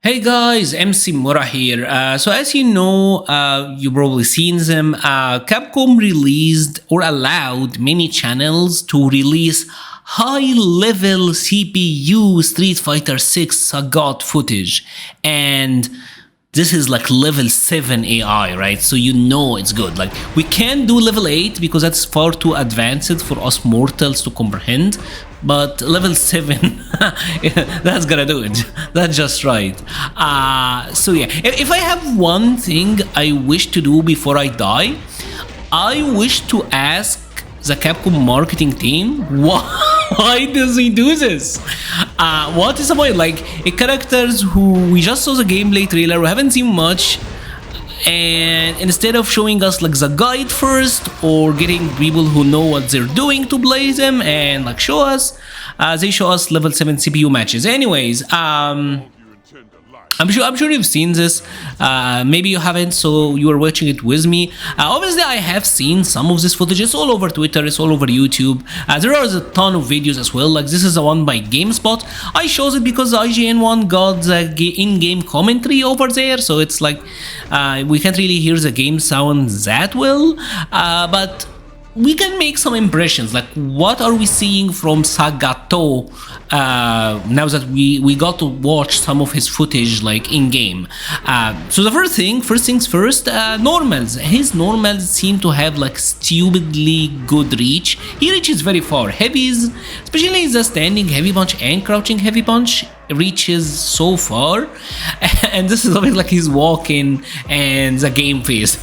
Hey guys, MC Mura here. So as you know, you've probably seen them. Capcom released or allowed many channels to release high-level CPU Street Fighter 6 Sagat footage, and this is like level 7 AI, right? So you know it's good. Like, we can't do level 8 because that's far too advanced for us mortals to comprehend. But level 7, that's gonna do it. That's just right. So yeah, if I have one thing I wish to do before I die, I wish to ask the Capcom marketing team why does he do this? What is the point? Like, characters who we just saw the gameplay trailer, we haven't seen much, and instead of showing us like the guide first or getting people who know what they're doing to play them and like show us, they show us level 7 CPU matches. Anyways, I'm sure you've seen this. Maybe you haven't, so you are watching it with me. Obviously, I have seen some of this footage. It's all over Twitter. It's all over YouTube. There are a ton of videos as well. Like, this is the one by GameSpot. I chose it because the IGN one got the in-game commentary over there, so it's like we can't really hear the game sound that well. But we can make some impressions, like what are we seeing from Sagato now that we got to watch some of his footage like in game. So the first things first, normals. His normals seem to have like stupidly good reach. He reaches very far. Heavies, especially the standing heavy punch and crouching heavy punch, reaches so far. And this is always like he's walking and the game phase.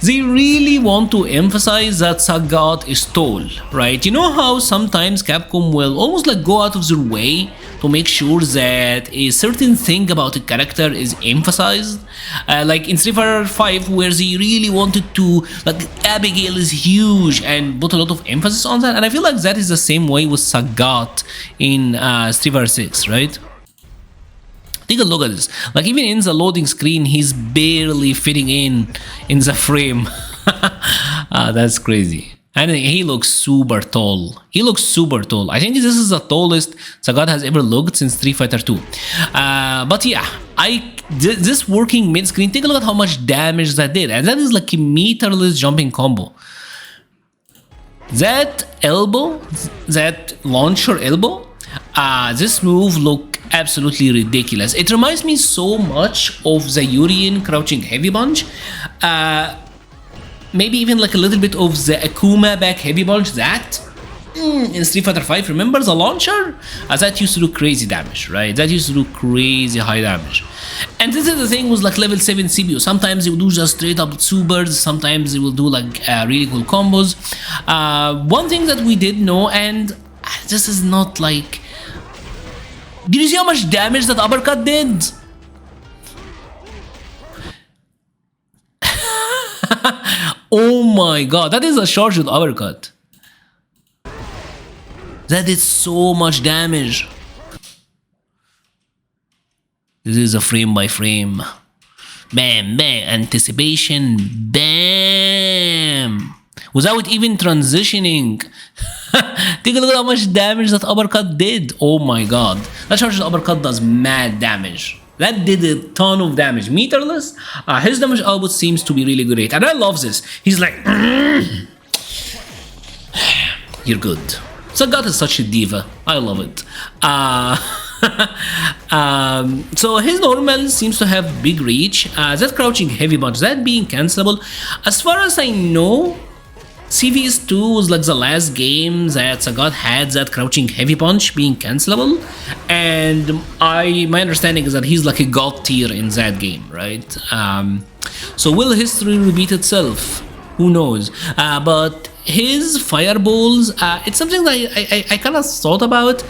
They really want to emphasize that Sagat is tall, right? You know how sometimes Capcom will almost like go out of their way to make sure that a certain thing about a character is emphasized, like in Street Fighter 5, where they really wanted to, like, Abigail is huge and put a lot of emphasis on that, and I feel like that is the same way with Sagat in Street Fighter 6, right? Take a look at this. Like, even in the loading screen, he's barely fitting in the frame. That's crazy. And he looks super tall. He looks super tall. I think this is the tallest Sagat has ever looked since Street Fighter 2. But yeah, this working mid-screen, take a look at how much damage that did. And that is like a meterless jumping combo. That elbow, that launcher elbow, this move look absolutely ridiculous. It reminds me so much of the Urian crouching heavy punch. Maybe even like a little bit of the Akuma back heavy punch. That in Street Fighter 5, remember the launcher? That used to do crazy damage, right? That used to do crazy high damage. And this is the thing with like level 7 CPU. Sometimes it will do just straight up supers, sometimes it will do like really cool combos. One thing that we did know, and this is not like... Did you see how much damage that uppercut did? Oh my god, that is a charged uppercut. That did so much damage. This is a frame by frame. Bam, bam, anticipation, bam. Without even transitioning. Take a look at how much damage that uppercut did. Oh my god. That charged uppercut does mad damage. That did a ton of damage. Meterless, his damage output seems to be really great. And I love this. He's like, you're good. Sagat is such a diva. I love it. So his normal seems to have big reach. That crouching heavy punch, that being cancelable. As far as I know, CVS2 was like the last game that Sagat had that crouching heavy punch being cancelable, and my understanding is that he's like a god tier in that game, right? So will history repeat itself? Who knows? But his fireballs, it's something that I kind of thought about.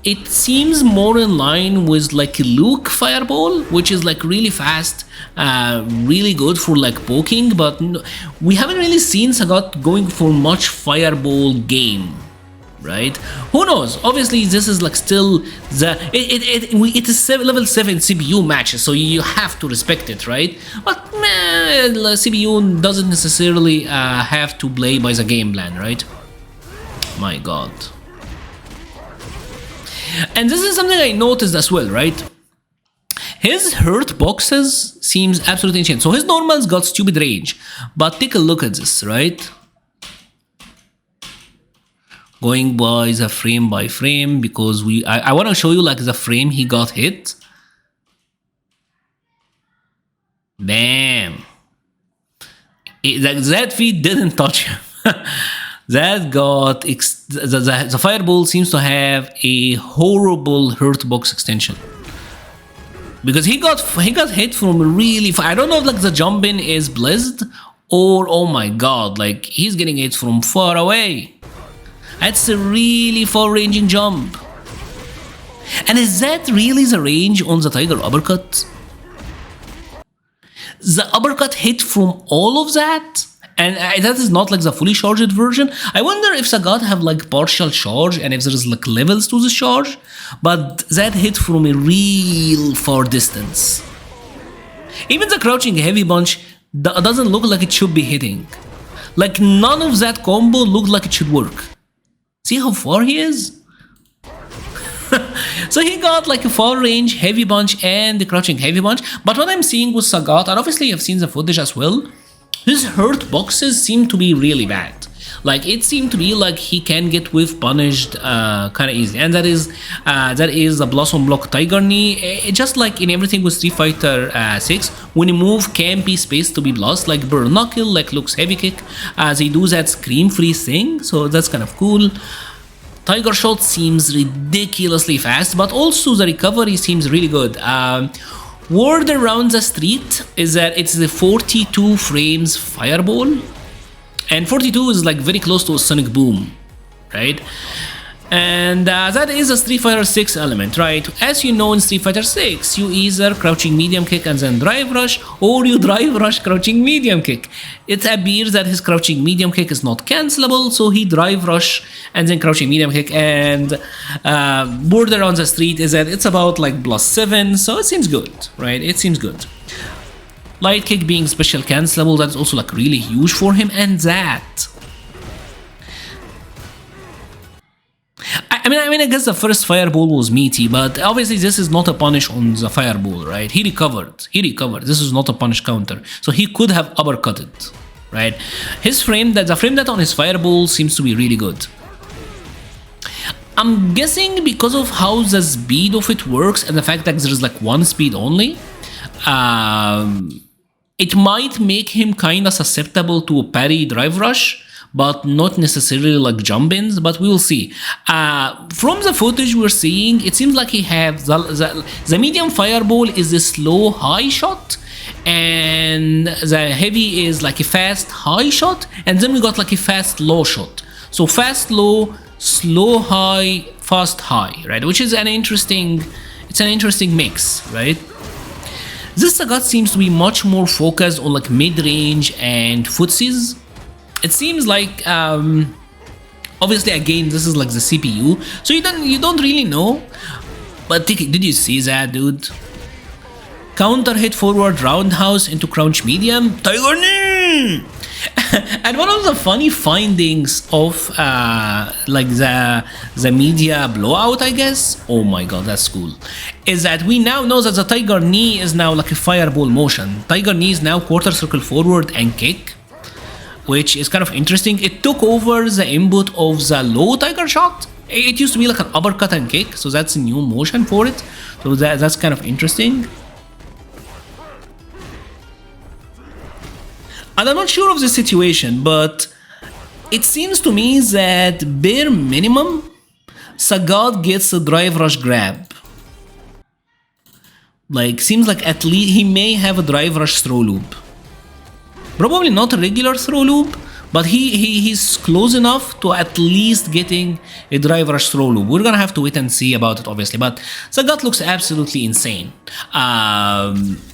It seems more in line with like a Luke fireball, which is like really fast, really good for like poking, but we haven't really seen Sagat going for much fireball game, right? Who knows? Obviously, this is like still the it is level 7 CPU matches, so you have to respect it, right? But CPU doesn't necessarily have to play by the game plan, right? My god. And this is something I noticed as well, right? His hurt boxes seems absolutely insane. So his normals got stupid range. But take a look at this, right? Going by the frame by frame, because I want to show you like the frame he got hit. Bam. That feed didn't touch him. That got the fireball seems to have a horrible hurt box extension, because he got hit from really far. I don't know if like the jump in is blessed or oh my god, like he's getting hit from far away. That's a really far ranging jump. And is that really the range on the Tiger uppercut? The uppercut hit from all of that? And that is not like the fully charged version. I wonder if Sagat have like partial charge and if there is like levels to the charge. But that hit from a real far distance. Even the crouching heavy punch doesn't look like it should be hitting. Like none of that combo looked like it should work. See how far he is? So he got like a far range heavy punch and the crouching heavy punch. But what I'm seeing with Sagat, and obviously I've seen the footage as well, his hurt boxes seem to be really bad. Like it seemed to be like he can get whiff punished kind of easy, and that is the Blossom Block Tiger Knee. Just like in everything with Street Fighter 6, when you move can be spaced to be lost, like Burn Knuckle, like Luke's Heavy Kick, they do that scream freeze thing, so that's kind of cool. Tiger Shot seems ridiculously fast, but also the recovery seems really good. Word around the street is that it's the 42 frames fireball, and 42 is like very close to a Sonic Boom, right? And that is a Street Fighter 6 element, right? As you know, in Street Fighter 6, you either crouching medium kick and then drive rush, or you drive rush crouching medium kick. It appears that his crouching medium kick is not cancelable, so he drive rush and then crouching medium kick. And word around the street is that it's about like +7, so it seems good, right? It seems good. Light kick being special cancelable, that's also like really huge for him, and that. I mean, I guess the first fireball was meaty, but obviously this is not a punish on the fireball, right? He recovered. This is not a punish counter, so he could have uppercutted, right? The frame that on his fireball seems to be really good. I'm guessing because of how the speed of it works and the fact that there is like one speed only, it might make him kind of susceptible to a parry drive rush, but not necessarily like jump-ins, but we will see. From the footage we're seeing, it seems like he has the medium fireball is a slow high shot, and the heavy is like a fast high shot, and then we got like a fast low shot. So fast low, slow high, fast high, right? Which is an interesting mix, right? This Sagat seems to be much more focused on like mid-range and footsies. It seems like obviously again this is like the CPU, so you don't really know. But did you see that, dude? Counter hit forward roundhouse into crouch medium Tiger Knee. And one of the funny findings of like the media blowout, I guess, oh my god, that's cool, is that we now know that the Tiger Knee is now like a fireball motion. Tiger Knee is now quarter circle forward and kick, which is kind of interesting. It took over the input of the low Tiger Shot. It used to be like an uppercut and kick, so that's a new motion for it. So that's kind of interesting. And I'm not sure of the situation, but it seems to me that bare minimum, Sagat gets a drive rush grab. Like, seems like at least he may have a drive rush throw loop. Probably not a regular throw loop, but he's close enough to at least getting a drive rush throw loop. We're gonna have to wait and see about it, obviously, but Sagat looks absolutely insane.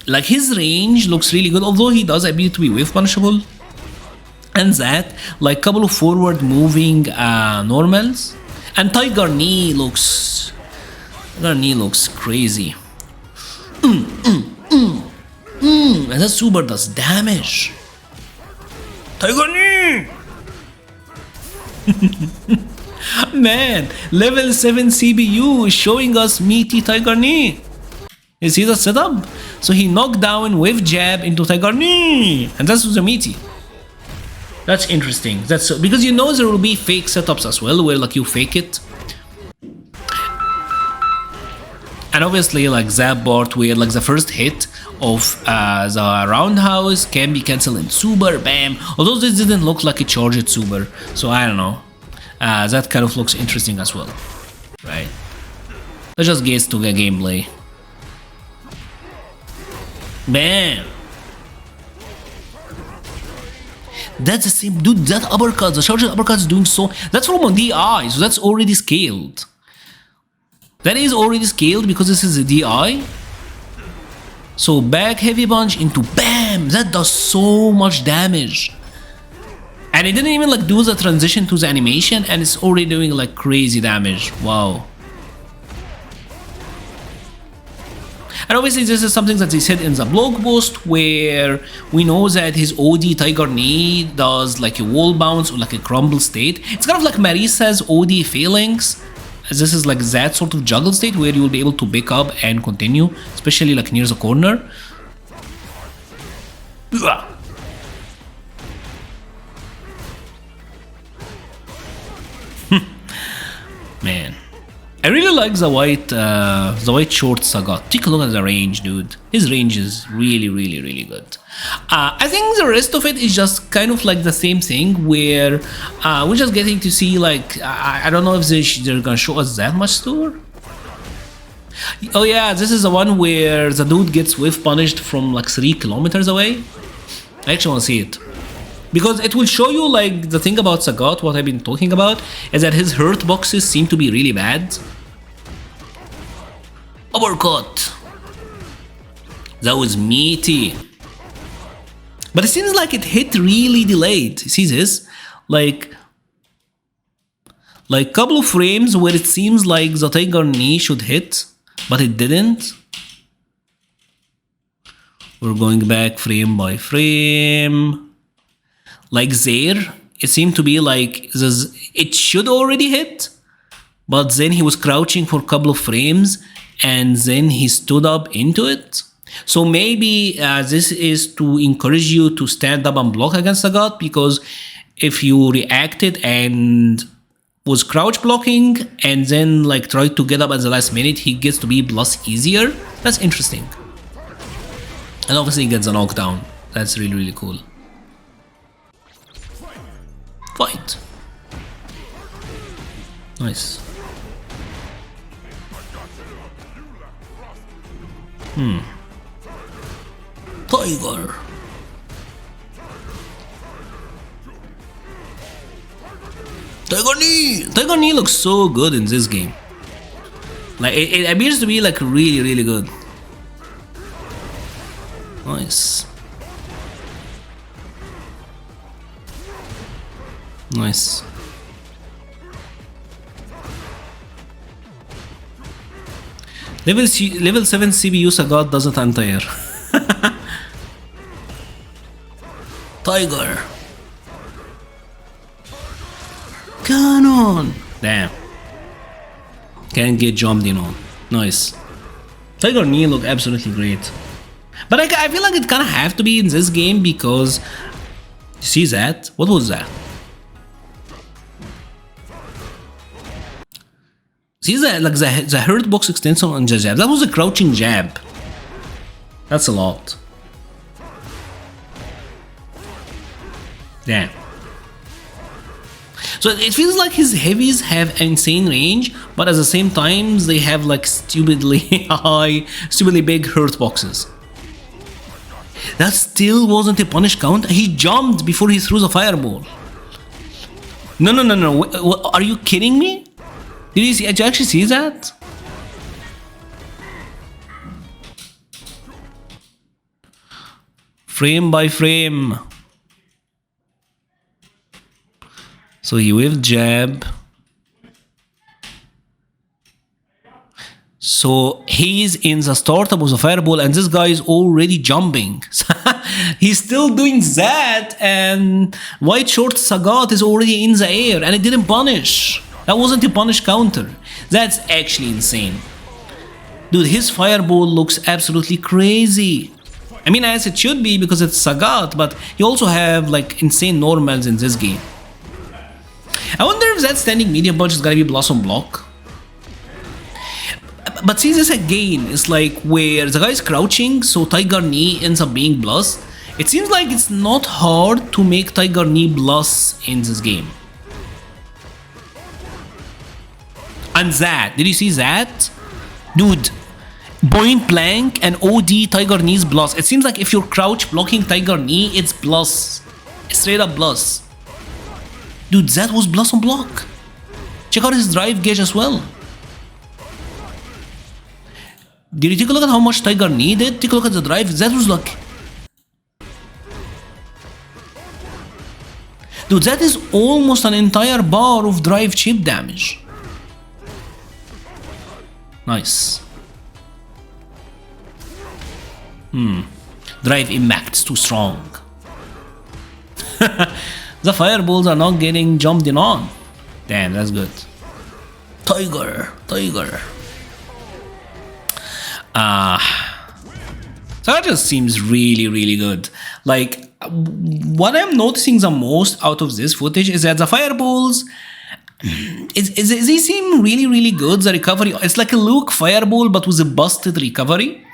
Like his range looks really good, although he does appear to be wave punishable. And that, like couple of forward moving normals. And Tiger Knee looks crazy. And that super does damage. Tiger Knee! Man, level 7 CPU is showing us meaty Tiger Knee. You see the setup? So he knocked down with jab into Tiger knee, and that's the meaty. That's interesting. That's because you know there will be fake setups as well, where like you fake it. And obviously like that part where like the first hit of the roundhouse can be cancelled in super, bam. Although this didn't look like a charged super, so I don't know. That kind of looks interesting as well, right? Let's just get to the gameplay. Bam! That's the same, dude. That uppercut, the charged uppercut is doing so. That's from a DI, so that's already scaled. That is already scaled because this is a DI. So back heavy punch into bam. That does so much damage. And it didn't even like do the transition to the animation, and it's already doing like crazy damage. Wow. And obviously this is something that they said in the blog post, where we know that his OD Tiger Knee does like a wall bounce or like a crumble state. It's kind of like Marisa's OD Phalanx. This is like that sort of juggle state where you will be able to pick up and continue, especially like near the corner. Man, I really like the white short Sagat. Take a look at the range, dude. His range is really good. I think the rest of it is just kind of like the same thing, where we're just getting to see like I don't know if they're gonna show us that much store. Oh yeah, this is the one where the dude gets whiff punished from like 3 kilometers away. I actually want to see it, because it will show you like the thing about Sagat. What I've been talking about is that his hurt boxes seem to be really bad. Uppercut. That was meaty. But it seems like it hit really delayed. See this? Like couple of frames where it seems like the Tiger Knee should hit, but it didn't. We're going back frame by frame. Like there, it seemed to be like it should already hit, but then he was crouching for a couple of frames and then he stood up into it. So maybe this is to encourage you to stand up and block against Sagat, because if you reacted and was crouch blocking and then like tried to get up at the last minute, he gets to be plus easier. That's interesting. And obviously he gets a knockdown. That's really cool. Fight. Nice. Tiger. Tiger Knee! Tiger Knee looks so good in this game. Like it appears to be like really good. Nice. Nice. Level 7 CPU Sagat doesn't anti-air. Tiger. Cannon. Damn. Can't get jumped in on. Nice. Tiger Knee look absolutely great. But I feel like it kind of have to be in this game, because you see that? What was that? See that, like the Hurtbox extension on the jab. That was a crouching jab. That's a lot. Damn. So it feels like his heavies have insane range, but at the same time they have like stupidly high, stupidly big hurt boxes. That still wasn't a punish count. He jumped before he threw the fireball. No. Are you kidding me? Did you actually see that? Frame by frame. So he whiffed jab. So he's in the startup of the fireball and this guy is already jumping. He's still doing that and white short Sagat is already in the air and it didn't punish. That wasn't a punish counter. That's actually insane. Dude, his fireball looks absolutely crazy. I mean, as it should be because it's Sagat, but you also have like insane normals in this game. I wonder if that standing medium punch is gonna be Blossom Block. But see, this again is like where the guy's crouching, so Tiger Knee ends up being Blast. It seems like it's not hard to make Tiger Knee Blast in this game. And that, did you see that? Dude, point blank and OD Tiger Knee's Blast. It seems like if you're crouch blocking Tiger Knee, it's Blast. Straight up Blast. Dude, that was Blossom Block. Check out his drive gauge as well. Did you take a look at how much Tiger Knee did? Take a look at the drive. That was like... Dude, that is almost an entire bar of drive chip damage. Nice. Drive impact's too strong. The fireballs are not getting jumped in on. Damn, that's good. Tiger. So that just seems really good. Like, what I'm noticing the most out of this footage is that the fireballs, they seem really good. The recovery, it's like a Luke fireball but with a busted recovery.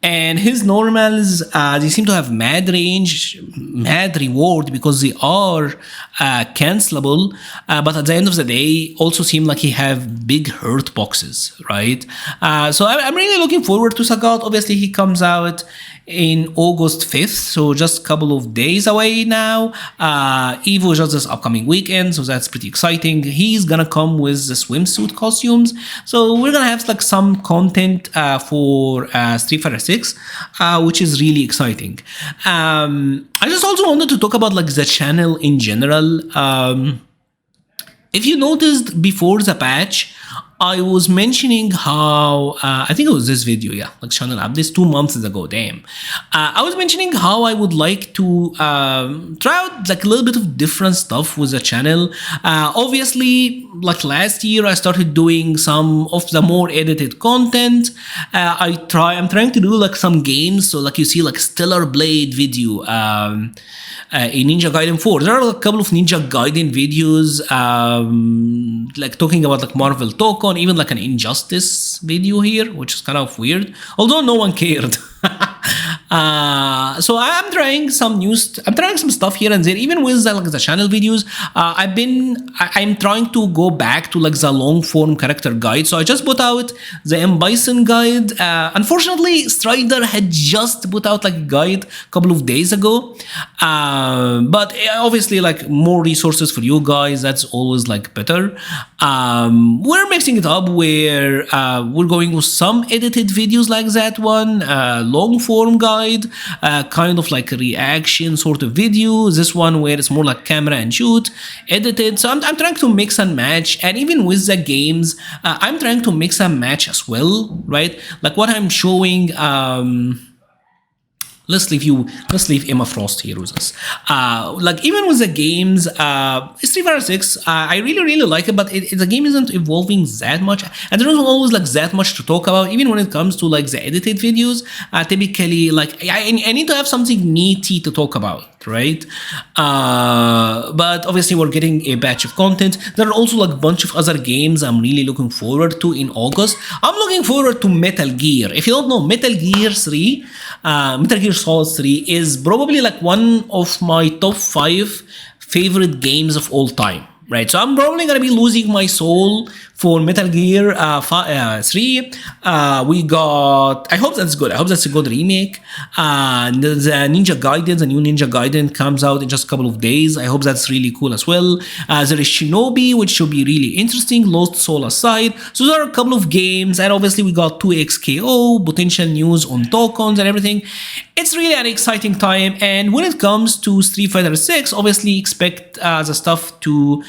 And his normals, they seem to have mad range, mad reward because they are cancelable. But at the end of the day, also seem like he have big Hurtboxes, right? So I'm really looking forward to Sagat. Obviously, he comes out in August 5th, so just a couple of days away now. Evo is just this upcoming weekend, so that's pretty exciting. He's gonna come with the swimsuit costumes, so we're gonna have like some content for Street Fighter 6, which is really exciting. I just also wanted to talk about like the channel in general. If you noticed before the patch, I was mentioning how, I think it was this video, yeah, like channel updates 2 months ago, damn. I was mentioning how I would like to try out like a little bit of different stuff with the channel. Obviously, like last year, I started doing some of the more edited content. I'm trying to do like some games, so like you see like Stellar Blade video, in Ninja Gaiden 4. There are a couple of Ninja Gaiden videos, like talking about like Marvel Tokon, even like an Injustice video here, which is kind of weird, although no one cared. So I'm trying some I'm trying some stuff here and there, even with like the channel videos. I'm trying to go back to like the long form character guide. So I just put out the M Bison guide. Unfortunately, Strider had just put out like a guide a couple of days ago. But obviously, like more resources for you guys, that's always like better. We're mixing it up where we're going with some edited videos like that one, long form guide, kind of like a reaction sort of video. This one where it's more like camera and shoot, edited. So I'm trying to mix and match, and even with the games, I'm trying to mix and match as well, right? Like what I'm showing. Let's leave Emma Frost here with us. Like even with the games, Street Fighter 6, I really like it, but the game isn't evolving that much, and there isn't always like that much to talk about. Even when it comes to like the edited videos, typically like I need to have something meaty to talk about, right? But obviously we're getting a batch of content. There are also like a bunch of other games I'm really looking forward to in August. I'm looking forward to Metal Gear. If you don't know, Metal Gear 3, Metal Gear Solid 3 is probably like one of my top 5 favorite games of all time, right? So I'm probably gonna be losing my soul for Metal Gear 3. We got, I hope that's good. I hope that's a good remake. The Ninja Gaiden, the new Ninja Gaiden comes out in just a couple of days. I hope that's really cool as well. There is Shinobi, which should be really interesting, Lost Soul aside. So there are a couple of games, and obviously we got 2XKO, potential news on tokens and everything. It's really an exciting time, and when it comes to Street Fighter 6, obviously expect the stuff to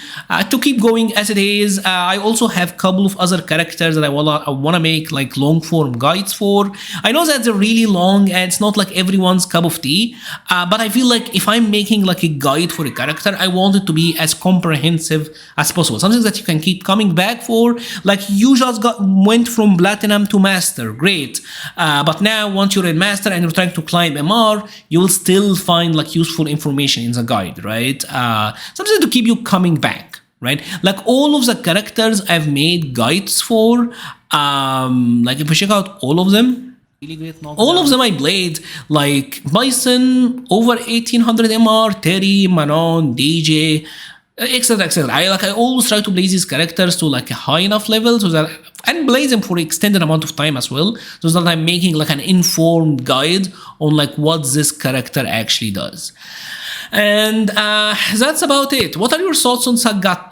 to keep going as it is. I also have a couple of other characters that I wanna make like long form guides for. I know that they're really long and it's not like everyone's cup of tea, but I feel like if I'm making like a guide for a character, I want it to be as comprehensive as possible, something that you can keep coming back for. Like you just went from platinum to master, great, but now once you're in master and you're trying to climb MR, you will still find like useful information in the guide, right? Something to keep you coming back, right? Like all of the characters I've made guides for, like if we check out all of them, all of them I played, like Bison over 1800 MR, Terry, Manon, DJ, etc, etc. I always try to play these characters to like a high enough level so that, and play them for extended amount of time as well, so that I'm making like an informed guide on like what this character actually does. And that's about it. What are your thoughts on Sagat?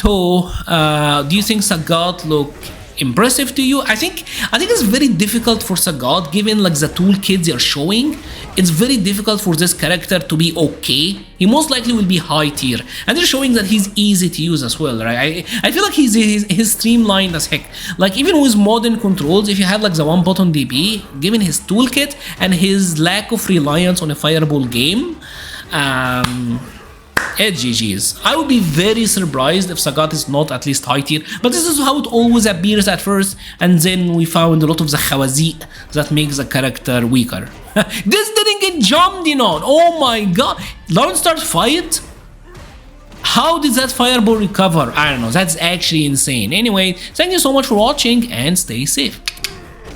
Do you think Sagat look impressive to you? I think it's very difficult for Sagat, given like the toolkits they are showing. It's very difficult for this character to be okay. He most likely will be high tier, and they're showing that he's easy to use as well, right? I feel like he's streamlined as heck. Like even with modern controls, if you have like the one button DB, given his toolkit and his lack of reliance on a fireball game, GG's. I would be very surprised if Sagat is not at least high tier, but this is how it always appears at first, and then we found a lot of the khawazi that makes the character weaker. This didn't get jumped in on. Oh my god. Lone Star fight? How did that fireball recover? I don't know. That's actually insane. Anyway, thank you so much for watching and stay safe.